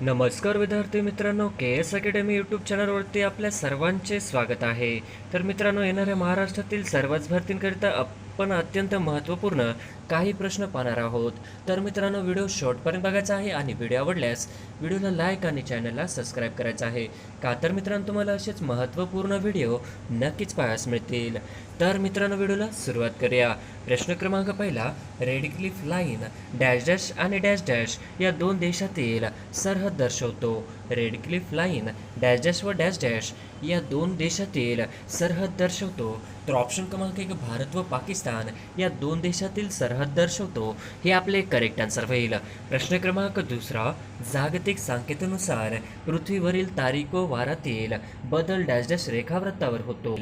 नमस्कार विद्यार्थी मित्रांनो, के एस अकॅडमी यूट्यूब चॅनलवरती आपल्या सर्वांचे स्वागत आहे. तर मित्रांनो, येणाऱ्या महाराष्ट्रातील सर्वच भरतींकरिता आपण अत्यंत महत्त्वपूर्ण काही प्रश्न पाहणार आहोत. तर मित्रांनो, व्हिडिओ शेवटपर्यंत बघायचा आहे आणि व्हिडिओ आवडल्यास व्हिडिओला लाईक आणि चॅनलला सबस्क्राईब करायचं आहे. का तर मित्रांनो, तुम्हाला असेच महत्त्वपूर्ण व्हिडिओ नक्कीच पाहायला मिळतील. तर मित्रांनो, व्हिडिओला सुरुवात करूया. प्रश्न क्रमांक पहिला, red Cliff line dash dash आणि डॅश डॅश या दोन देशातील सरहद दर्शवतो. Red Cliff line dash dash व डॅश डॅश या दोन देशातील सरहद दर्शवतो. तर ऑप्शन क्रमांक एक, भारत व पाकिस्तान या दोन देशातील सरहद दर्शवतो. हे आपले करेक्ट आन्सर होईल. प्रश्न क्रमांक दुसरा, जागतिक सांकेतानुसार पृथ्वीवरील तारीख व वारातील बदल डॅश डॅश रेखावृत्तावर होतो.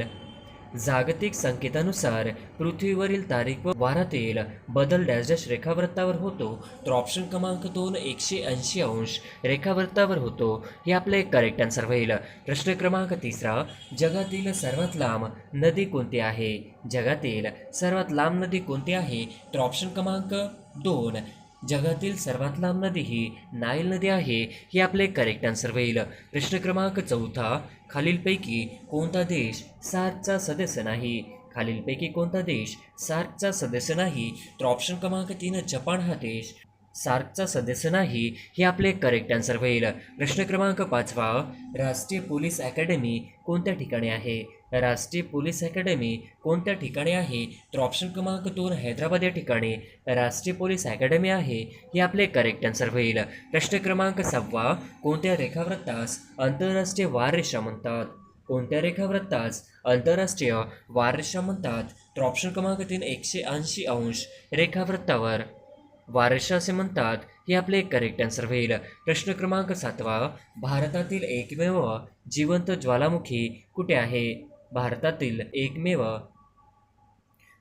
जागतिक संकेतानुसार पृथ्वीवरील तारीख व वारातील बदल डॅश डॅश रेखावृत्तावर होतो. तर ऑप्शन क्रमांक 2, 180 अंश रेखावृत्तावर होतो. हे आपले करेक्ट आन्सर होईल. प्रश्न क्रमांक तिसरा, जगातील सर्वात लांब नदी कोणती आहे? जगातील सर्वात लांब नदी कोणती आहे? तर ऑप्शन क्रमांक 2, जगातील सर्वात लांब नदी ही नाईल नदी आहे. हे आपले करेक्ट आन्सर होईल. प्रश्न क्रमांक चौथा, खालीलपैकी कोणता देश सार्कचा सदस्य नाही? खालीलपैकी कोणता देश सार्कचा सदस्य नाही? तर ऑप्शन क्रमांक 3, जपान हा देश सार्कचा सदस्य नाही. हे आपले करेक्ट आन्सर होईल. प्रश्न क्रमांक पाचवा, राष्ट्रीय पोलीस अकॅडमी कोणत्या ठिकाणी आहे? राष्ट्रीय पोलीस अकॅडमी कोणत्या ठिकाणी आहे? तर ऑप्शन क्रमांक 2, हैदराबाद या ठिकाणी राष्ट्रीय पोलीस अकॅडमी आहे. हे आपले करेक्ट आन्सर होईल. प्रश्न क्रमांक 6, कोणत्या रेखावृत्तास आंतरराष्ट्रीय वाररेषा म्हणतात? कोणत्या रेखावृत्तास आंतरराष्ट्रीय वाररेषा म्हणतात? तर ऑप्शन क्रमांक 3, 180 अंश रेखावृत्तावर वारशा असे म्हणतात. हे आपले करेक्ट आन्सर होईल. प्रश्न क्रमांक 7, भारतातील एकमेव जिवंत ज्वालामुखी कुठे आहे? भारतातील एकमेव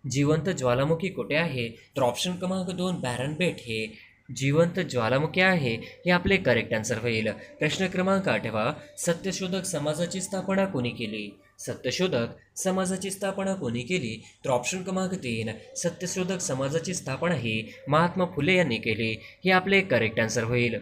जिवंत ज्वालामुखी कुठे आहे? तर ऑप्शन क्रमांक 2, बॅरन बेट हे जिवंत ज्वालामुखी आहे. हे आपले करेक्ट आन्सर होईल. प्रश्न क्रमांक 8, सत्यशोधक समाजाची स्थापना कोणी केली? सत्यशोधक समाजाची स्थापना कोणी केली? तर ऑप्शन क्रमांक 3, सत्यशोधक समाजाची स्थापना ही महात्मा फुले यांनी केली. हे आपले करेक्ट आन्सर होईल.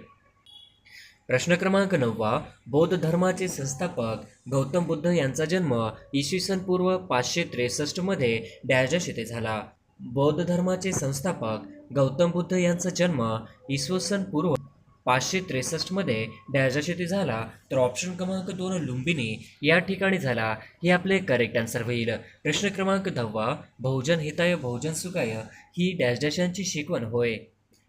प्रश्न क्रमांक 9, बौद्ध धर्माचे संस्थापक गौतम बुद्ध यांचा जन्म इसवी सन पूर्व 563 मध्ये डॅश डॅश येथे झाला. बौद्ध धर्माचे संस्थापक गौतम बुद्ध यांचा जन्म इसवी सन पूर्व 563 मध्ये डॅश डॅश येथे झाला. तर ऑप्शन क्रमांक 2, लुंबिनी या ठिकाणी झाला. हे आपले करेक्ट आन्सर होईल. प्रश्न क्रमांक 10, बहुजन हिताय बहुजन सुखाय ही डॅश डॅश यांची शिकवण होय.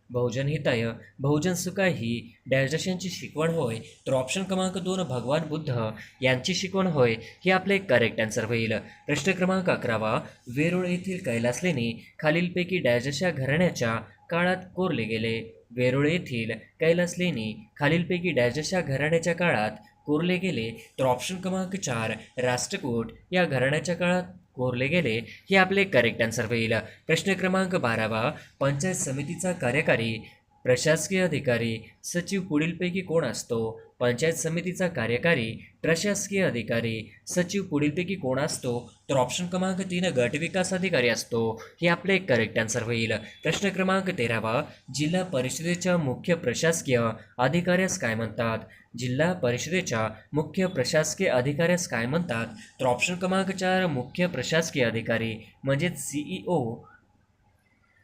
बहुजन हिताय बहुजन सुखाय ही डॅश डॅश यांची शिकवण होय. तर ऑप्शन क्रमांक 2, भगवान बुद्ध यांची शिकवण होय. हे आपले करेक्ट आन्सर होईल. प्रश्न क्रमांक 11, वेरूळ येथील कैलास लेणी खालीलपैकी डॅश डॅश या घराण्याच्या काळात कोरले गेले. वेरूळ येथील कैलास लेणी खालीलपैकी डॅश डॅश या घराण्याच्या काळात कोरले गेले. तर ऑप्शन क्रमांक 4, राष्ट्रकूट या घराण्याच्या काळात कोरले गेले. हे आपले करेक्ट आन्सर होईल. प्रश्न क्रमांक 12, पंचायत समितीचा कार्यकारी प्रशासकीय अधिकारी सचिव पुढीलपैकी कोण असतो? पंचायत समितीचा कार्यकारी प्रशासकीय अधिकारी सचिव पुढीलपैकी कोण असतो? तर ऑप्शन क्रमांक 3, गट विकास अधिकारी असतो. हे आपले करेक्ट आन्सर होईल. प्रश्न क्रमांक 13, जिल्हा परिषदेच्या मुख्य प्रशासकीय अधिकाऱ्यास काय म्हणतात? जिल्हा परिषदेच्या मुख्य प्रशासकीय अधिकाऱ्यास काय म्हणतात? तर ऑप्शन क्रमांक 4, मुख्य प्रशासकीय अधिकारी म्हणजेच CEO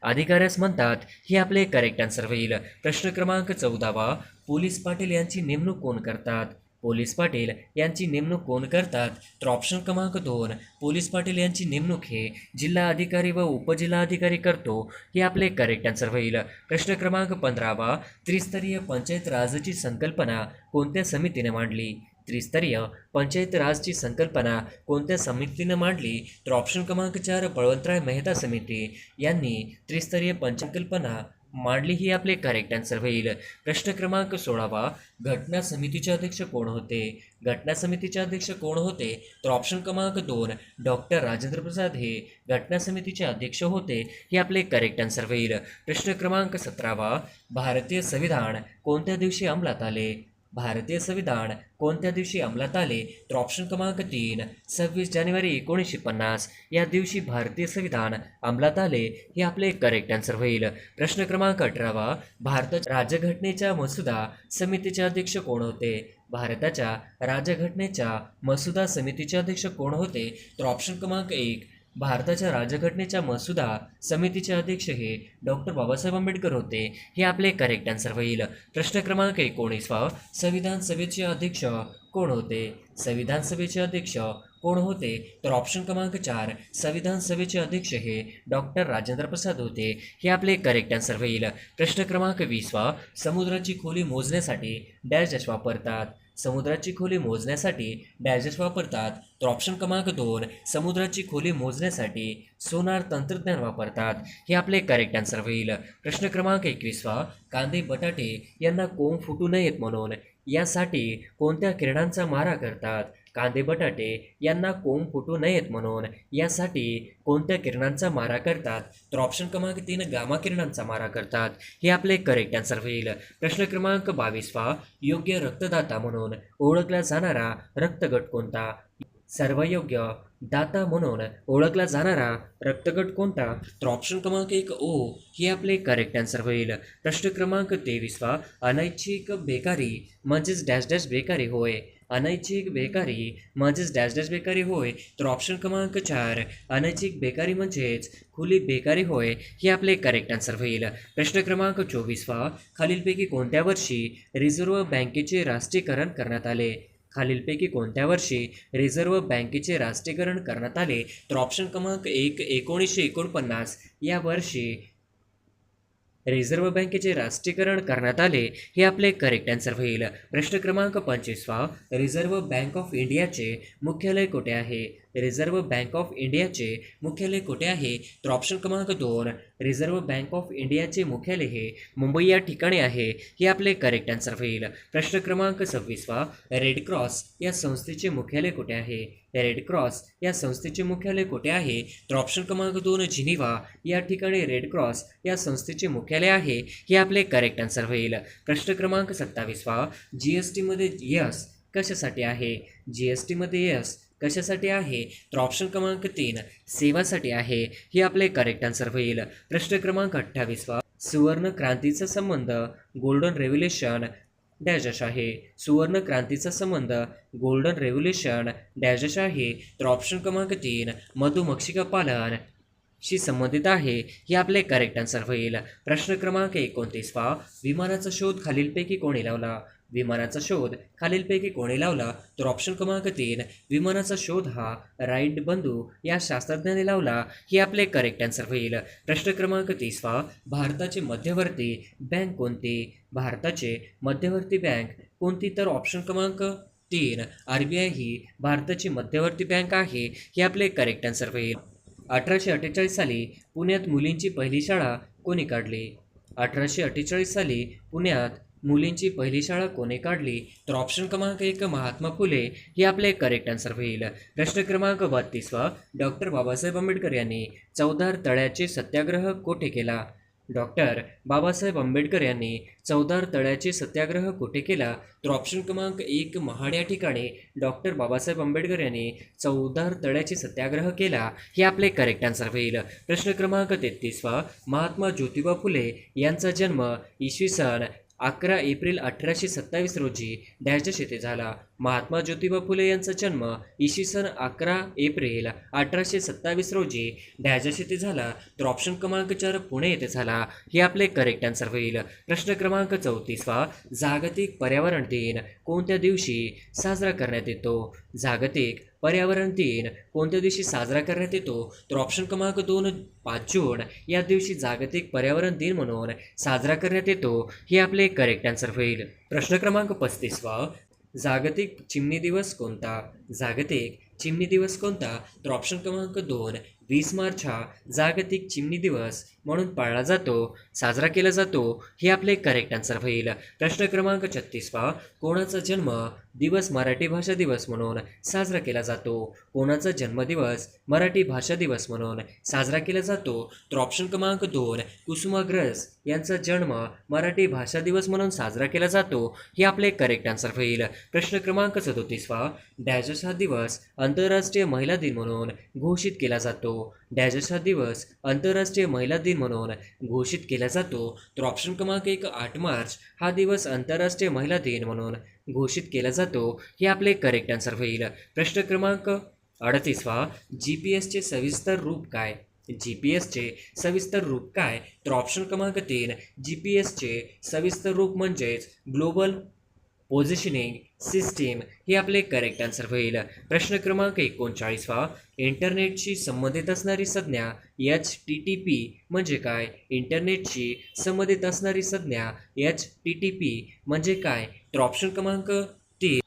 अधिकाऱ्यास म्हणतात. हे आपले करेक्ट आन्सर होईल. प्रश्न क्रमांक 14, पोलीस पाटील यांची नेमणूक कोण करतात? पोलीस पाटील यांची नेमणूक कोण करतात? तर ऑप्शन क्रमांक 2, पोलीस पाटील यांची नेमणूक हे जिल्हा अधिकारी व उपजिल्हा अधिकारी करतो. हे आपले करेक्ट आन्सर होईल. प्रश्न क्रमांक 15, त्रिस्तरीय पंचायत राजची संकल्पना कोणत्या समितीने मांडली? त्रिस्तरीय पंचायत राजची संकल्पना कोणत्या समितीने मांडली? तर ऑप्शन क्रमांक 4, बळवंतराय मेहता समिती यांनी त्रिस्तरीय पंचकल्पना मांडली. ही आपले करेक्ट आन्सर होईल. प्रश्न क्रमांक 16, घटना समितीचे अध्यक्ष कोण होते? घटना समितीचे अध्यक्ष कोण होते? तर ऑप्शन क्रमांक 2, डॉक्टर राजेंद्र प्रसाद हे घटना समितीचे अध्यक्ष होते. हे आपले करेक्ट आन्सर होईल. प्रश्न क्रमांक 17, भारतीय संविधान कोणत्या दिवशी अंमलात आले? भारतीय संविधान कोणत्या दिवशी अंमलात आले? तर ऑप्शन क्रमांक 3 26 जानेवारी 1950 या दिवशी भारतीय संविधान अंमलात आले. हे आपले करेक्ट आन्सर होईल. प्रश्न क्रमांक 18 भारताच्या राज्यघटनेच्या मसुदा समितीचे अध्यक्ष कोण होते? भारताच्या राज्यघटनेच्या मसुदा समितीचे अध्यक्ष कोण होते? तर ऑप्शन क्रमांक 1 भारताच्या राज्यघटनेच्या मसुदा समितीचे अध्यक्ष हे डॉक्टर बाबासाहेब आंबेडकर होते. हे आपले करेक्ट आन्सर होईल. प्रश्न क्रमांक 19 संविधान सभेचे अध्यक्ष कोण होते? संविधान सभेचे अध्यक्ष कोण होते? तर ऑप्शन क्रमांक 4 संविधान सभेचे अध्यक्ष हे डॉक्टर राजेंद्र प्रसाद होते. हे आपले करेक्ट आन्सर होईल. प्रश्न क्रमांक 20 समुद्राची खोली मोजण्यासाठी डॅश डॅश वापरतात? समुद्राची खोली मोजण्यासाठी डॅश डॅश वापरतात? तर ऑप्शन क्रमांक 2 समुद्राची खोली मोजण्यासाठी सोनार तंत्रज्ञान वापरतात. हे आपले करेक्ट आन्सर होईल. प्रश्न क्रमांक 21 कांदे बटाटे यांना कोंब फुटू नयेत म्हणून यासाठी कोणत्या किरणांचा मारा करतात? कांदे बटाटे यांना कोंब फुटू नयेत म्हणून यासाठी कोणत्या किरणांचा मारा करतात? तर ऑप्शन क्रमांक 3 गामा किरणांचा मारा करतात. हे आपले करेक्ट आन्सर होईल. प्रश्न क्रमांक 22 योग्य रक्तदाता म्हणून ओळखला जाणारा रक्तगट कोणता? सर्वयोग्य दाता म्हणून ओळखला जाणारा रक्तगट कोणता? तर ऑप्शन क्रमांक 1 ओ हे आपले करेक्ट आन्सर होईल. प्रश्न क्रमांक 23 अनैच्छिक बेकारी म्हणजेच डॅश डॅश बेकारी होय. अनैच्छिक बेकारी म्हणजेच डॅश डॅश बेकारी होय. तर ऑप्शन क्रमांक 4 अनैच्छिक बेकारी म्हणजेच खुली बेकारी होय. हे आपले करेक्ट आन्सर होईल. प्रश्न क्रमांक 24 खालीलपैकी कोणत्या वर्षी रिझर्व्ह बँकेचे राष्ट्रीयकरण करण्यात आले? खालीलपैकी कोणत्या वर्षी रिझर्व्ह बँकेचे राष्ट्रीयकरण करण्यात आले? तर ऑप्शन क्रमांक 1 1949 या वर्षी रिझर्व्ह बँकेचे राष्ट्रीयकरण करण्यात आले. हे आपले करेक्ट आन्सर होईल. प्रश्न क्रमांक 25 रिझर्व्ह बँक ऑफ इंडियाचे मुख्यालय कुठे आहे? रिझर्व्ह बँक ऑफ इंडियाचे मुख्यालय कुठे आहे? तर ऑप्शन क्रमांक 2 रिझर्व्ह बँक ऑफ इंडियाचे मुख्यालय हे मुंबई या ठिकाणी आहे. हे आपले करेक्ट आन्सर होईल. प्रश्न क्रमांक 26 रेड क्रॉस या संस्थेचे मुख्यालय कुठे आहे? रेड क्रॉस या संस्थेचे मुख्यालय कुठे आहे? तर ऑप्शन क्रमांक 2 जिनिव्हा या ठिकाणी रेड क्रॉस या संस्थेचे मुख्यालय आहे. हे आपले करेक्ट आन्सर होईल. प्रश्न क्रमांक 27 GST मध्ये यस कशासाठी आहे? GST मध्ये यस कशासाठी आहे? तर ऑप्शन क्रमांक 3 सेवासाठी आहे. हे आपले करेक्ट आन्सर होईल. प्रश्न क्रमांक 28 सुवर्ण क्रांतीचा संबंध गोल्डन रेव्होल्यूशन डॅश डॅश आहे. सुवर्ण क्रांतीचा संबंध गोल्डन रेव्होल्यूशन डॅश डॅश आहे. तर ऑप्शन क्रमांक 3 मधुमक्षिका पालन शी संबंधित आहे. हे आपले करेक्ट आन्सर होईल. प्रश्न क्रमांक 29 विमानाचा शोध खालीलपैकी कोणी लावला? विमानाचा शोध खालीलपैकी कोणी लावला? तर ऑप्शन क्रमांक 3 विमानाचा शोध हा राईट बंधू या शास्त्रज्ञाने लावला. हे आपले करेक्ट आन्सर होईल. प्रश्न क्रमांक 30 भारताचे मध्यवर्ती बँक कोणती? भारताचे मध्यवर्ती बँक कोणती? तर ऑप्शन क्रमांक 3 RBI ही भारताची मध्यवर्ती बँक आहे. हे आपले करेक्ट आन्सर होईल. 1848 साली पुण्यात मुलींची पहिली शाळा कोणी काढली? 1848 साली पुण्यात मुलींची पहिली शाळा कोणी काढली? तर ऑप्शन क्रमांक 1 महात्मा फुले. हे आपले करेक्ट आन्सर होईल. प्रश्न क्रमांक 32 डॉक्टर बाबासाहेब आंबेडकर यांनी चौदार तळ्याचे सत्याग्रह कोठे केला? डॉक्टर बाबासाहेब आंबेडकर यांनी चौदार तळ्याचे सत्याग्रह कुठे केला? तर ऑप्शन क्रमांक 1 महाड या ठिकाणी डॉक्टर बाबासाहेब आंबेडकर यांनी चौदार तळ्याचे सत्याग्रह केला. हे आपले करेक्ट आन्सर होईल. प्रश्न क्रमांक 33 महात्मा ज्योतिबा फुले यांचा जन्म इसवी सन 11 एप्रिल 1827 रोजी डॅश डॅश येथे झाला. महात्मा ज्योतिबा फुले यांचा जन्म इसवी सन 11 एप्रिल 1827 रोजी डॅश डॅश येथे झाला. तर ऑप्शन क्रमांक 4 पुणे येथे झाला. हे आपले करेक्ट आन्सर होईल. प्रश्न क्रमांक 34 जागतिक पर्यावरण दिन कोणत्या दिवशी साजरा करण्यात येतो? जागतिक पर्यावरण दिन कोणत्या दिवशी साजरा करण्यात येतो? तर ऑप्शन क्रमांक 2 5 जून या दिवशी जागतिक पर्यावरण दिन म्हणून साजरा करण्यात येतो. हे आपले करेक्ट आन्सर होईल. प्रश्न क्रमांक 35 जागतिक चिमणी दिवस कोणता? जागतिक चिमणी दिवस कोणता? तर ऑप्शन क्रमांक 2 20 मार्च हा जागतिक चिमणी दिवस म्हणून पाळला जातो, साजरा केला जातो. हे आपले करेक्ट आन्सर होईल. प्रश्न क्रमांक 36 कोणाचा जन्म दिवस मराठी भाषा दिवस म्हणून साजरा केला जातो? कोणाचा जन्मदिवस मराठी भाषा दिवस म्हणून साजरा केला जातो? तर ऑप्शन क्रमांक 2 कुसुमाग्रज यांचा जन्म मराठी भाषा दिवस म्हणून साजरा केला जातो. हे आपले करेक्ट आन्सर होईल. प्रश्न क्रमांक 37 डॅशस हा दिवस आंतरराष्ट्रीय महिला दिन म्हणून घोषित केला जातो. डॅशस हा दिवस आंतरराष्ट्रीय महिला दिन म्हणून घोषित केला जातो. तर ऑप्शन क्रमांक 1 8 मार्च हा दिवस आंतरराष्ट्रीय महिला दिन म्हणून घोषित केला जातो. हे आपले करेक्ट आन्सर होईल. प्रश्न क्रमांक 38 GPS चे सविस्तर रूप काय? GPS चे सविस्तर रूप काय? तर ऑप्शन क्रमांक 3 GPS चे सविस्तर रूप म्हणजेच ग्लोबल पोझिशनिंग सिस्टीम. हे आपले करेक्ट आन्सर होईल. प्रश्न क्रमांक 39 इंटरनेटशी संबंधित असणारी संज्ञा HTTP म्हणजे काय? इंटरनेटशी संबंधित असणारी संज्ञा HTTP म्हणजे काय? तर ऑप्शन क्रमांक 3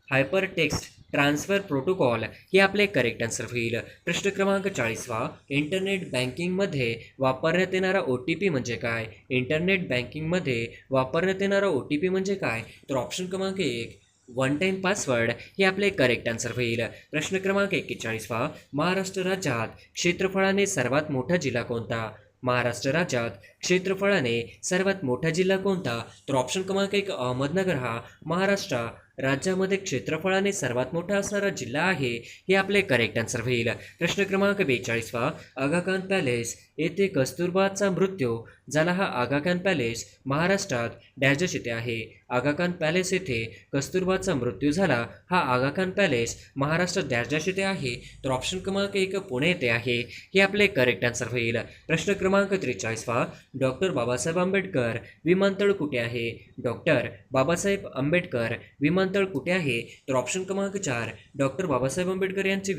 हायपर टेक्स्ट ट्रान्सफर प्रोटोकॉल. हे आपले करेक्ट आन्सर होईल. प्रश्न क्रमांक 40 इंटरनेट बँकिंगमध्ये वापरण्यात येणारा OTP म्हणजे काय? इंटरनेट बँकिंगमध्ये वापरण्यात येणारा OTP म्हणजे काय? तर ऑप्शन क्रमांक 1 वन टाईम पासवर्ड. हे आपले करेक्ट आन्सर होईल. प्रश्न क्रमांक 41 महाराष्ट्र राज्यात क्षेत्रफळाने सर्वात मोठा जिल्हा कोणता? महाराष्ट्र राज्यात क्षेत्रफळाने सर्वात मोठा जिल्हा कोणता? तर ऑप्शन क्रमांक 1 अहमदनगर हा महाराष्ट्र राज्यामध्ये क्षेत्रफळाने सर्वात मोठा असणारा जिल्हा आहे. हे आपले करेक्ट आन्सर होईल. प्रश्न क्रमांक 42 आगा खान पॅलेस येथे कस्तुरबाचा मृत्यू झाला. हा आगा खान पॅलेस महाराष्ट्रात डॅशस येथे आहे. आगा खान पॅलेस येथे कस्तुरबाचा मृत्यू झाला. हा आगा खान पॅलेस महाराष्ट्रात डॅशस येथे आहे. तर ऑप्शन क्रमांक 1 पुणे येथे आहे. हे आपले करेक्ट आन्सर होईल. प्रश्न क्रमांक 43 डॉक्टर बाबासाहेब आंबेडकर विमानतळ कुठे आहे? डॉक्टर बाबासाहेब आंबेडकर विमानतळ कुठे आहे? तर ऑप्शन क्रमांक 4 डॉक्टर बाबासाहेब आंबेडकर यांचे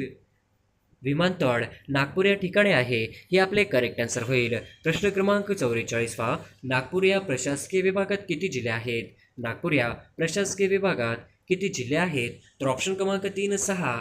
विमानतळ नागपूर या ठिकाणी आहे. हे आपले करेक्ट आन्सर होईल. प्रश्न क्रमांक 44 नागपूर या प्रशासकीय विभागात किती जिल्हे आहेत? नागपूर या प्रशासकीय विभागात किती जिल्हे आहेत? तर ऑप्शन क्रमांक 3 6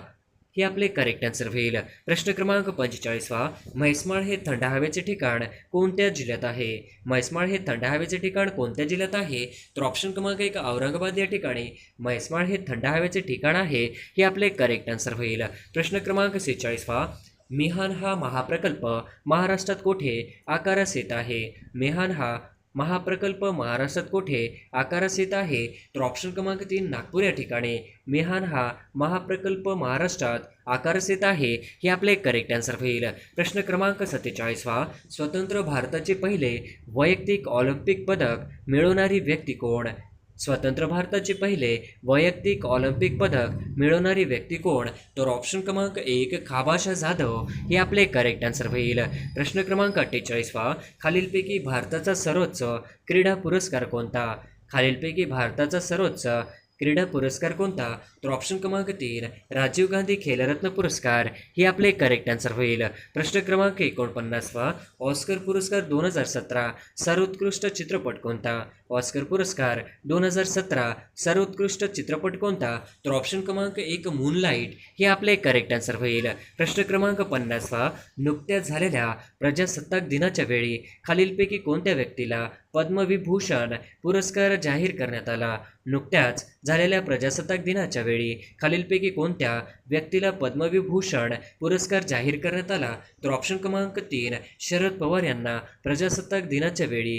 हे आपले करेक्ट आन्सर होईल. प्रश्न क्रमांक 45 म्हैसमाळ हे थंड हवेचे ठिकाण कोणत्या जिल्ह्यात आहे? म्हैसमाळ हे थंड हवेचे ठिकाण कोणत्या जिल्ह्यात आहे? तर ऑप्शन क्रमांक 1 औरंगाबाद या ठिकाणी म्हैसमाळ हे थंड हवेचे ठिकाण आहे. हे आपले करेक्ट आन्सर होईल. प्रश्न क्रमांक 46 मिहान हा महाप्रकल्प महाराष्ट्रात कोठे आकारास येत आहे? मिहान हा महाप्रकल्प महाराष्ट्रात कोठे आकारास येत आहे? तर ऑप्शन क्रमांक 3 नागपूर या ठिकाणी मिहान हा महाप्रकल्प महाराष्ट्रात आकारास येत आहे. हे आपले करेक्ट आन्सर होईल. प्रश्न क्रमांक 47 स्वतंत्र भारताचे पहिले वैयक्तिक ऑलिम्पिक पदक मिळवणारी व्यक्ती कोण? स्वतंत्र भारताचे पहिले वैयक्तिक ऑलिम्पिक पदक मिळवणारी व्यक्ती कोण? तर ऑप्शन क्रमांक 1 खाबाशा जाधव. हे आपले करेक्ट आन्सर होईल. प्रश्न क्रमांक 48 खालीलपैकी भारताचा सर्वोच्च क्रीडा पुरस्कार कोणता? खालीलपैकी भारताचा सर्वोच्च क्रीडा पुरस्कार कोणता? तर ऑप्शन क्रमांक 3 राजीव गांधी खेलरत्न पुरस्कार. हे आपले करेक्ट आन्सर होईल. प्रश्न क्रमांक 49 ऑस्कर पुरस्कार 2017 सर्वोत्कृष्ट चित्रपट कोणता? ऑस्कर पुरस्कार 2017 सर्वोत्कृष्ट चित्रपट कोणता? तर ऑप्शन क्रमांक 1 मूनलाईट. हे आपले करेक्ट आन्सर होईल. प्रश्न क्रमांक 50 नुकत्याच झालेल्या प्रजासत्ताक दिनाच्या वेळी खालीलपैकी कोणत्या व्यक्तीला पद्मविभूषण पुरस्कार जाहीर करण्यात आला? नुकत्याच झालेल्या प्रजासत्ताक दिनाच्या वेळी खालीलपैकी कोणत्या व्यक्तीला पद्मविभूषण पुरस्कार जाहीर करण्यात आला? तर ऑप्शन क्रमांक 3 शरद पवार यांना प्रजासत्ताक दिनाच्या वेळी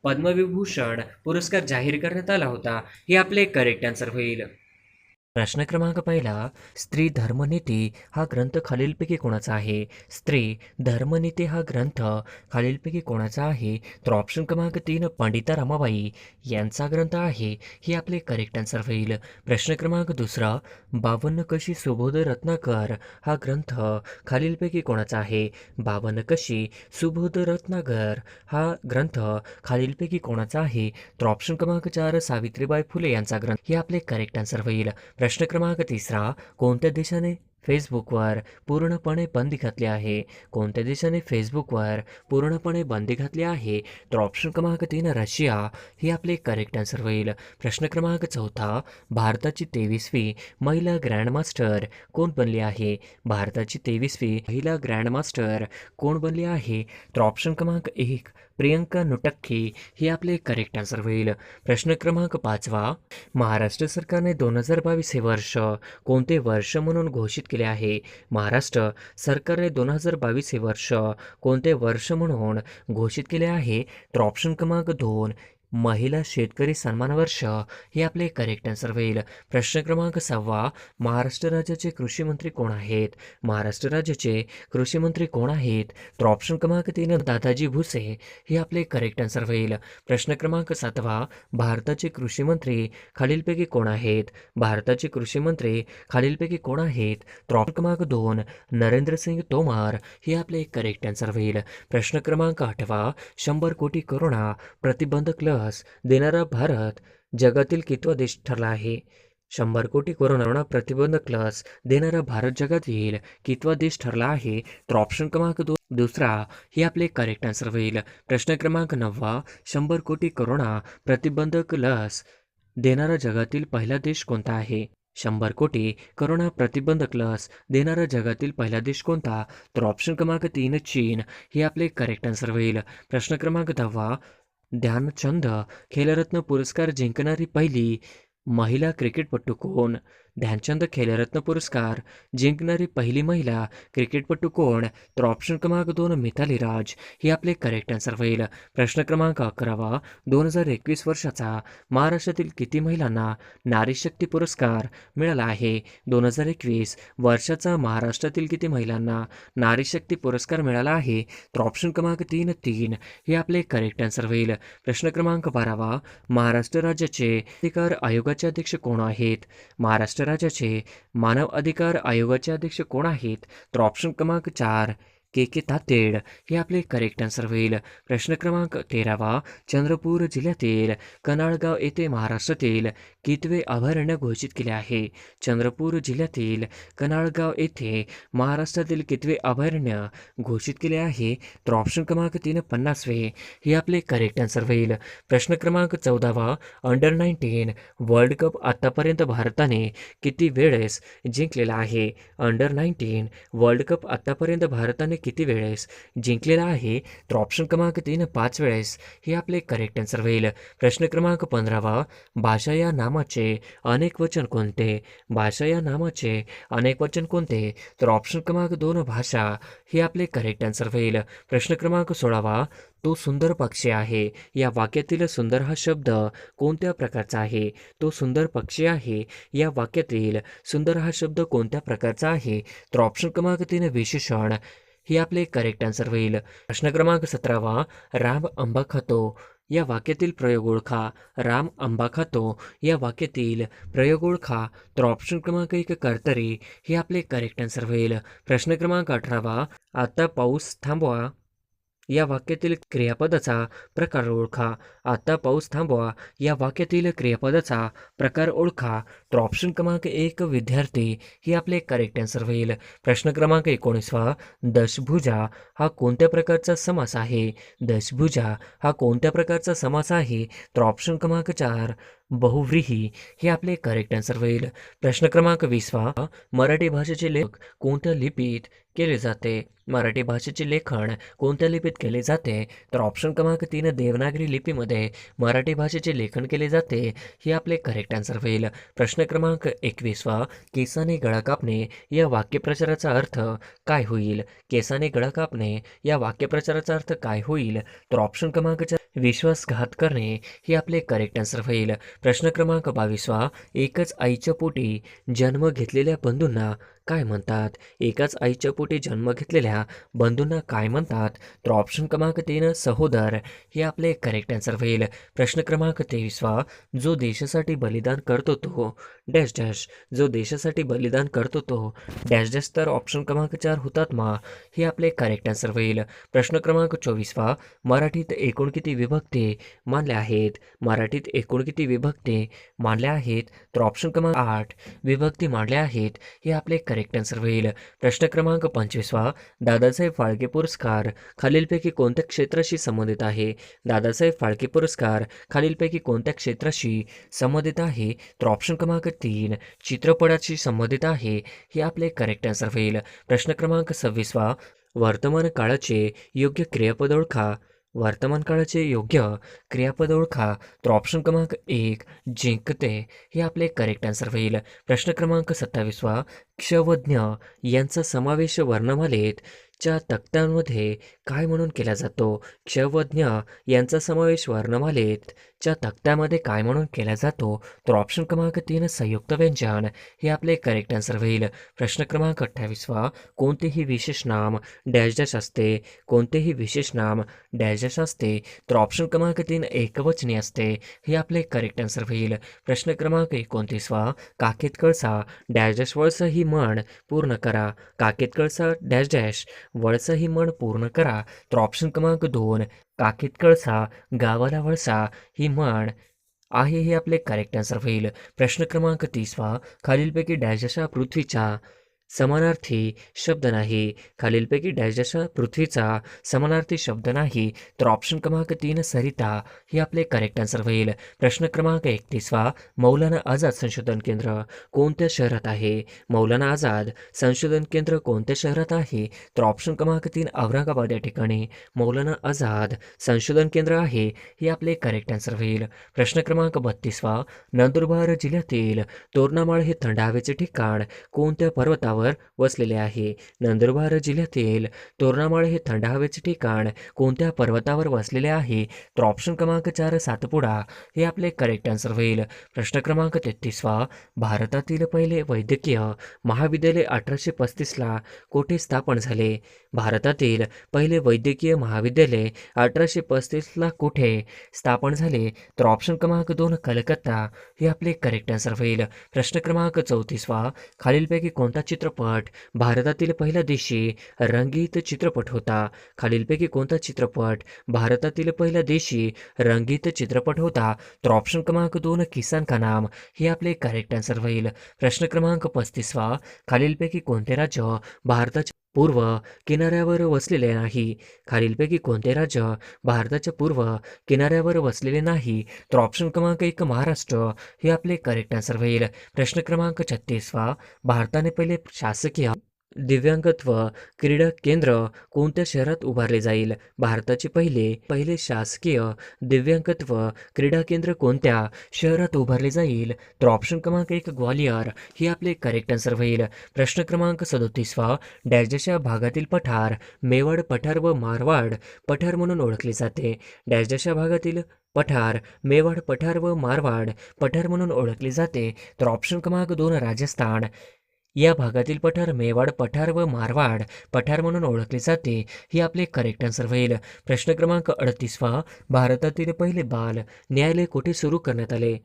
पद्मविभूषण पुरस्कार जाहीर करण्यात आला होता. हे आपले करेक्ट आन्सर होईल. प्रश्न क्रमांक 1 स्त्री धर्मनीती हा ग्रंथ खालीलपैकी कोणाचा आहे? स्त्री धर्मनीती हा ग्रंथ खालीलपैकी कोणाचा आहे? तर ऑप्शन क्रमांक 3 पंडिता रमाबाई यांचा ग्रंथ आहे. हे आपले करेक्ट आन्सर होईल. प्रश्न क्रमांक 2 बावन्न कशी सुबोध रत्नाकर हा ग्रंथ खालीलपैकी कोणाचा आहे? बावन्न कशी सुबोध रत्नाकर हा ग्रंथ खालीलपैकी कोणाचा आहे? तर ऑप्शन क्रमांक 4 सावित्रीबाई फुले यांचा ग्रंथ. हे आपले करेक्ट आन्सर होईल. प्रश्न क्रमांक 3 कोणत्या देशाने फेसबुकवर पूर्णपणे बंदी घातली आहे? कोणत्या देशाने फेसबुकवर पूर्णपणे बंदी घातली आहे? तर ऑप्शन क्रमांक 3 रशिया ही आपले करेक्ट आन्सर होईल. प्रश्न क्रमांक 4 भारताची 23वी महिला ग्रँडमास्टर कोण बनली आहे? भारताची 23वी महिला ग्रँडमास्टर कोण बनली आहे? तर ऑप्शन क्रमांक 1 प्रियंका नुटक्की ही आपले करेक्ट आन्सर होईल. प्रश्न क्रमांक 5 महाराष्ट्र सरकारने 2022 हे वर्ष कोणते वर्ष म्हणून घोषित केले आहे? महाराष्ट्र सरकारने 2022 हे वर्ष कोणते वर्ष म्हणून घोषित केले आहे? तर ऑप्शन क्रमांक 2 महिला शेतकरी सन्मान वर्ष हे आपले करेक्ट आन्सर होईल. प्रश्न क्रमांक 6 महाराष्ट्र राज्याचे कृषी मंत्री कोण आहेत? महाराष्ट्र राज्याचे कृषी मंत्री कोण आहेत? तर ऑप्शन क्रमांक 3 दादाजी भुसे हे आपले करेक्ट आन्सर होईल. प्रश्न क्रमांक 7 भारताचे कृषी मंत्री खालीलपैकी कोण आहेत? भारताचे कृषी मंत्री खालीलपैकी कोण आहेत? तर ऑप्शन क्रमांक 2 नरेंद्र सिंग तोमर हे आपले करेक्ट आन्सर होईल. प्रश्न क्रमांक 8 100 कोटी कोरोना प्रतिबंधक लस देणारा भारत जगातील कितवा देश ठरला आहे? 100 कोटी कोरोना प्रतिबंधक लस देणारा भारत जगातील कितवा देश ठरला आहे? तर ऑप्शन क्रमांक 2 दुसरा हे आपले करेक्ट आन्सर होईल. प्रश्न क्रमांक 9 100 कोटी कोरोना प्रतिबंधक लस देणारा जगातील पहिला देश कोणता आहे? 100 कोटी कोरोना प्रतिबंधक लस देणारा जगातील पहिला देश कोणता? तर ऑप्शन क्रमांक 3 चीन हे आपले करेक्ट आन्सर होईल. प्रश्न क्रमांक 10 ध्यानचंद खेलरत्न पुरस्कार जिंकणारी पहिली महिला क्रिकेटपटू कोण? ध्यानचंद खेलरत्न पुरस्कार जिंकणारी पहिली महिला क्रिकेटपटू कोण? तर ऑप्शन क्रमांक 2 मिथाली राज ही आपले करेक्ट आन्सर होईल. प्रश्न क्रमांक 11 2021 वर्षाचा महाराष्ट्रातील किती महिलांना नारी शक्ती पुरस्कार मिळाला आहे? 2021 वर्षाचा महाराष्ट्रातील किती महिलांना नारी शक्ती पुरस्कार मिळाला आहे? तर ऑप्शन क्रमांक 3 हे आपले करेक्ट आन्सर होईल. प्रश्न क्रमांक 12 महाराष्ट्र राज्याचे अधिकार आयोगाचे अध्यक्ष कोण आहेत? महाराष्ट्र राज्याचे मानव अधिकार आयोगाचे अध्यक्ष कोण आहेत? तर ऑप्शन क्रमांक 4 के तातेड हे आपले करेक्ट आन्सर होईल. प्रश्न क्रमांक 13 चंद्रपूर जिल्ह्यातील कनाळगाव येथे महाराष्ट्रातील कितवे अभयारण्य घोषित केले आहे? चंद्रपूर जिल्ह्यातील कनाळगाव येथे महाराष्ट्रातील कितवे अभयारण्य घोषित केले आहे? तर ऑप्शन क्रमांक 3 50वे हे आपले करेक्ट आन्सर होईल. प्रश्न क्रमांक 14 अंडर 19 वर्ल्ड कप आतापर्यंत भारताने किती वेळेस जिंकलेला आहे? अंडर 19 वर्ल्ड कप आतापर्यंत भारताने किती वेळेस जिंकलेला आहे? तर ऑप्शन क्रमांक 3 5 वेळेस हे आपले करेक्ट आन्सर होईल. प्रश्न क्रमांक 15 भाषा या नामाचे अनेक वचन कोणते? भाषा या नामाचे अनेक वचन कोणते? तर ऑप्शन क्रमांक 2 भाषा हे आपले करेक्ट आन्सर होईल. प्रश्न क्रमांक 16 तो सुंदर पक्षी आहे या वाक्यातील सुंदर हा शब्द कोणत्या प्रकारचा आहे? तो सुंदर पक्षी आहे या वाक्यातील सुंदर हा शब्द कोणत्या प्रकारचा आहे? तर ऑप्शन क्रमांक 3 विशेषण हे आपले करेक्ट आन्सर होईल. प्रश्न क्रमांक 17 राम आंबा खातो या वाक्यातील प्रयोग ओळखा. राम आंबा खातो या वाक्यातील प्रयोग ओळखा. तर ऑप्शन क्रमांक 1 कर्तरी हे आपले करेक्ट आन्सर होईल. प्रश्न क्रमांक 18 आता पाऊस थांबवा या वाक्यातील क्रियापदाचा प्रकार ओळखा. आता पाऊस थांबवा या वाक्यातील क्रियापदाचा प्रकार ओळखा. तर ऑप्शन क्रमांक 1 विद्यार्थी हे आपले करेक्ट आन्सर होईल. प्रश्न क्रमांक 19 दशभुजा हा कोणत्या प्रकारचा समास आहे? दशभुजा हा कोणत्या प्रकारचा समास आहे? तर ऑप्शन क्रमांक 4 बहुव्रीही हे आपले करेक्ट आन्सर होईल. प्रश्न क्रमांक 20 मराठी भाषेचे लेख कोणत्या लिपीत केले जाते? मराठी भाषेचे लेखन कोणत्या लिपीत केले जाते? तर ऑप्शन क्रमांक 3 देवनागरी लिपीमध्ये मराठी भाषेचे लेखन केले जाते हे आपले करेक्ट आन्सर होईल. प्रश्न क्रमांक 21 केसाने गळा कापणे या वाक्यप्रचाराचा अर्थ काय होईल? केसाने गळा कापणे या वाक्यप्रचाराचा अर्थ काय होईल? तर ऑप्शन क्रमांक 4 विश्वासघात करणे हे आपले करेक्ट आन्सर होईल. प्रश्न क्रमांक 22 एकच आईच्या पोटी जन्म घेतलेल्या बंधूंना काय म्हणतात? एकाच आईच्या पोटी जन्म घेतलेल्या बंधूंना काय म्हणतात? तर ऑप्शन क्रमांक 3 सहोदर हे आपले करेक्ट आन्सर होईल. प्रश्न क्रमांक 23 जो देशासाठी बलिदान करतो तो डॅश डॅश. जो देशासाठी बलिदान करतो तो डॅश डॅश. तर ऑप्शन क्रमांक 4 हुतात्मा हे आपले करेक्ट आन्सर होईल. प्रश्न क्रमांक 24 मराठीत एकूण किती विभक्ती मानल्या आहेत? मराठीत एकूण किती विभक्ती मानल्या आहेत? तर ऑप्शन क्रमांक 8 विभक्ती मानल्या आहेत हे आपले करेक्ट आन्सर होईल. प्रश्न क्रमांक 25वा, दादासाहेब फाळके पुरस्कार खालीलपैकी कोणत्या क्षेत्राशी संबंधित आहे? दादासाहेब फाळके पुरस्कार खालीलपैकी कोणत्या क्षेत्राशी संबंधित आहे? तर ऑप्शन क्रमांक 3 चित्रपटाशी संबंधित आहे. हे आपले करेक्ट आन्सर होईल. प्रश्न क्रमांक 26वा, वर्तमान काळाचे योग्य क्रियापद ओळखा. वर्तमान काळाचे योग्य क्रियापद ओळखा. तर ऑप्शन क्रमांक 1 जिंकते. हे आपले करेक्ट आन्सर होईल. प्रश्न क्रमांक 27वा, क्षवज्ञ यांचा समावेश वर्णमालेत च्या तक्त्यांमध्ये काय म्हणून केला जातो? क्षवज्ञ यांचा समावेश वर्णमालेत च्या तक्त्यामध्ये काय म्हणून केला जातो? तर ऑप्शन क्रमांक 3 संयुक्त व्यंजन. हे आपले करेक्ट आन्सर होईल. प्रश्न क्रमांक 28वा, कोणतेही विशेष नाम डॅश डॅश असते. कोणतेही विशेष नाम डॅश डॅश असते. तर ऑप्शन क्रमांक 3 एकवचनी असते. हे आपले करेक्ट आन्सर होईल. प्रश्न क्रमांक 29वा, काखेत कळसा डॅश डॅश वळसा ही म्हण पूर्ण करा. काखेत कळसा डॅश डॅश वळसा ही म्हण पूर्ण करा. तर ऑप्शन क्रमांक 2 काखेत कळसा गावाला वळसा ही म्हण आहे. हे आपले करेक्ट आन्सर होईल. प्रश्न क्रमांक 30वा, खालीलपैकी डॅश डॅश हा पृथ्वीचा समानार्थी शब्द नाही. खालीलपैकी डॅश डॅश हा पृथ्वीचा समानार्थी शब्द नाही. तर ऑप्शन क्रमांक 3 सरिता. हे आपले करेक्ट आन्सर होईल. प्रश्न क्रमांक 31वा, मौलाना आझाद संशोधन केंद्र कोणत्या शहरात आहे? मौलाना आझाद संशोधन केंद्र कोणत्या शहरात आहे? तर ऑप्शन क्रमांक 3 औरंगाबाद या ठिकाणी मौलाना आझाद संशोधन केंद्र आहे. हे आपले करेक्ट आन्सर होईल. प्रश्न क्रमांक 32वा, नंदुरबार जिल्ह्यातील तोरणामाळ हे थंड हवेचे ठिकाण कोणत्या पर्वतावर वसलेले आहे? नंदुरबार जिल्ह्यातील तोरणामाळ हे थंड हवेचे ठिकाण कोणत्या पर्वतावर वसलेले आहे? तर ऑप्शन क्रमांक 4 सातपुडा. हे आपले करेक्ट आन्सर होईल. प्रश्न क्रमांक 33वा, भारतातील पहिले वैद्यकीय महाविद्यालय 1835ला कोठे स्थापन झाले? भारतातील पहिले वैद्यकीय महाविद्यालय 1835ला कुठे स्थापन झाले? तर ऑप्शन क्रमांक 2 कलकत्ता. हे आपले करेक्ट आन्सर होईल. प्रश्न क्रमांक 34वा, खालीलपैकी कोणता चित्रपट भारतातील पहिला देशी रंगीत चित्रपट होता? खालीलपैकी कोणता चित्रपट भारतातील पहिला देशी रंगीत चित्रपट होता? तर ऑप्शन क्रमांक 2 किसान का नाम. हे आपले करेक्ट आन्सर होईल. प्रश्न क्रमांक 35वा, खालीलपैकी कोणते राज्य भारताच्या पूर्व किनाऱ्यावर वसलेले नाही? खालीलपैकी कोणते राज्य भारताच्या पूर्व किनाऱ्यावर वसलेले नाही? तर ऑप्शन क्रमांक 1 महाराष्ट्र. हे आपले करेक्ट आन्सर होईल. प्रश्न क्रमांक 36वा, भारताने पहिले शासकीय दिव्यांगत्व क्रीडा केंद्र कोणत्या शहरात उभारले जाईल? भारताचे पहिले शासकीय दिव्यांगत्व क्रीडा केंद्र कोणत्या शहरात उभारले जाईल? तर ऑप्शन क्रमांक 1 ग्वालियर. हे आपले करेक्ट आन्सर होईल. प्रश्न क्रमांक 37वा, डॅश या भागातील पठार मेवाड पठार व मारवाड पठार म्हणून ओळखले जाते. डॅश या भागातील पठार मेवाड पठार व मारवाड पठार म्हणून ओळखले जाते. तर ऑप्शन क्रमांक 2 राजस्थान. या भागातील पठार मेवाड पठार व मारवाड पठार म्हणून ओळखले जाते. हे आपले करेक्ट आन्सर होईल. प्रश्न क्रमांक 38वा, भारतातील पहिले बाल न्यायालय कोठे सुरू करण्यात आले?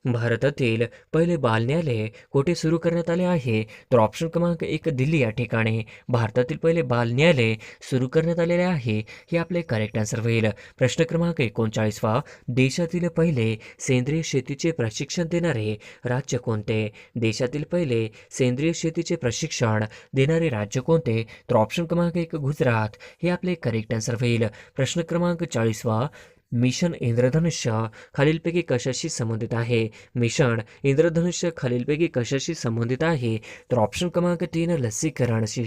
भारतातील पहिले बाल न्यायालय कोठे सुरू करण्यात आले आहे? तर ऑप्शन क्रमांक 1 दिल्ली या ठिकाणी भारतातील पहिले बाल न्यायालय सुरू करण्यात आलेले आहे. हे आपले करेक्ट आन्सर होईल. प्रश्न क्रमांक 39वा, देशातील पहिले सेंद्रिय शेतीचे प्रशिक्षण देणारे राज्य कोणते? देशातील पहिले सेंद्रिय शेतीचे प्रशिक्षण देणारे राज्य कोणते? तर ऑप्शन क्रमांक 1 गुजरात. हे आपले करेक्ट आन्सर होईल. प्रश्न क्रमांक 40वा, मिशन इंद्रधनुष्य खालीलपैकी कशाशी संबंधित आहे? मिशन इंद्रधनुष्य खालीलपैकी कशाशी संबंधित आहे? तर ऑप्शन क्रमांक 3 लसीकरणाशी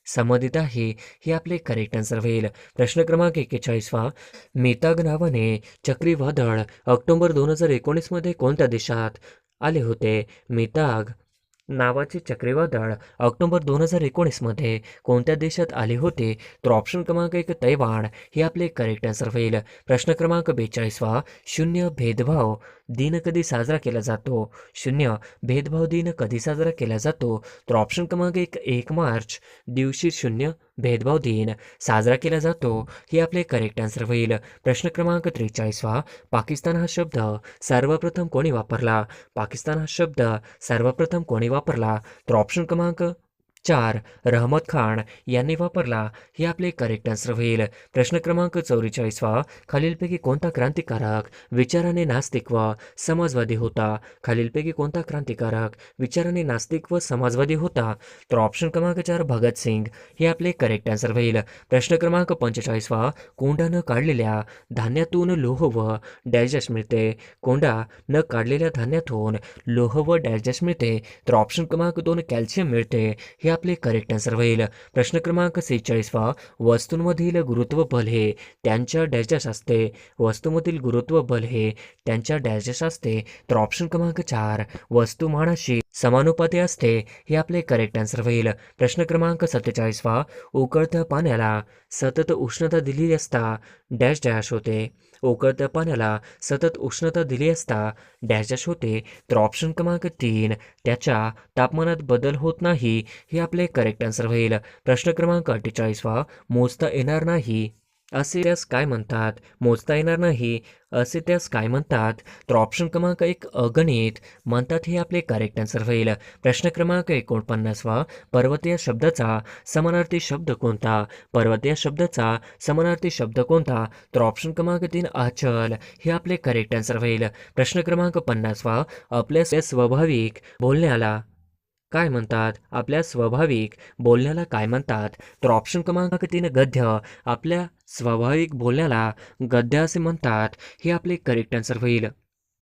संबंधित आहे. हे आपले करेक्ट आन्सर होईल. प्रश्न क्रमांक 41वा, मेताग नावाने चक्रीवादळ ऑक्टोबर 2019 मध्ये कोणत्या देशात आले होते? मेताग नावाचे चक्रीवादळ ऑक्टोबर 2019 मध्ये कोणत्या देशात आले होते? तर ऑप्शन क्रमांक 1 तैवान. हे आपले करेक्ट आन्सर होईल. प्रश्न क्रमांक 42वा, शून्य भेदभाव दिन कधी साजरा केला जातो? शून्य भेदभाव दिन कधी साजरा केला जातो? तर ऑप्शन क्रमांक 1 मार्च दिवशी शून्य भेदभाव दिन साजरा केला जातो. हे आपले करेक्ट आन्सर होईल. प्रश्न क्रमांक 43वा, पाकिस्तान हा शब्द सर्वप्रथम कोणी वापरला? पाकिस्तान हा शब्द सर्वप्रथम कोणी वापरला? तर ऑप्शन क्रमांक 4. रहमत खान यांनी वापरला. हे आपले करेक्ट आन्सर होईल. प्रश्न क्रमांक 44वा. खालीलपैकी कोणता क्रांतिकारक विचाराने नास्तिक व समाजवादी होता? खालीलपैकी कोणता क्रांतिकारक विचाराने नास्तिक व समाजवादी होता? तर ऑप्शन क्रमांक 4 भगतसिंग हे आपले करेक्ट आन्सर होईल. प्रश्न क्रमांक 45वा. कोंडा न काढलेल्या धान्यातून लोह व डॅश मिळते. कोंडा न काढलेल्या धान्यातून लोह व डॅश मिळते. तर ऑप्शन क्रमांक 2 कॅल्शियम मिळते. हे आपले करेक्ट आन्सर होईल. प्रश्न क्रमांक 46वा. वस्तूंमधील गुरुत्व बल हे त्यांच्या डॅश असते. वस्तूमधील गुरुत्व बल हे त्यांच्या डॅश असते. तर ऑप्शन क्रमांक 4 वस्तुमानाशी समानुपाती असते. हे आपले करेक्ट आन्सर होईल. प्रश्न क्रमांक 47वा. उकळत्या पाण्याला सतत उष्णता दिली असता डॅश डॅश होते. उकळत्या पाण्याला सतत उष्णता दिली असता डॅश डॅश होते. तर ऑप्शन क्रमांक 3 त्याच्या तापमानात बदल होत नाही. हे आपले करेक्ट आन्सर होईल. प्रश्न क्रमांक 48वा. मोजता येणार नाही असे त्यास काय म्हणतात? मोजता येणार नाही असे त्यास काय म्हणतात? तर ऑप्शन क्रमांक 1 अगणित म्हणतात. हे आपले करेक्ट आन्सर होईल. प्रश्न क्रमांक 49वा. पर्वत या शब्दाचा समानार्थी शब्द कोणता? पर्वत या शब्दाचा समानार्थी शब्द कोणता? तर ऑप्शन क्रमांक 3 अचल हे आपले करेक्ट आन्सर होईल. प्रश्न क्रमांक 50वा. आपल्या स्वाभाविक बोलण्याला काय म्हणतात? आपल्या स्वाभाविक बोलण्याला काय म्हणतात? तर ऑप्शन क्रमांक 3 गद्य. आपल्या स्वाभाविक बोलण्याला गद्य असे म्हणतात. हे आपले करेक्ट आन्सर होईल.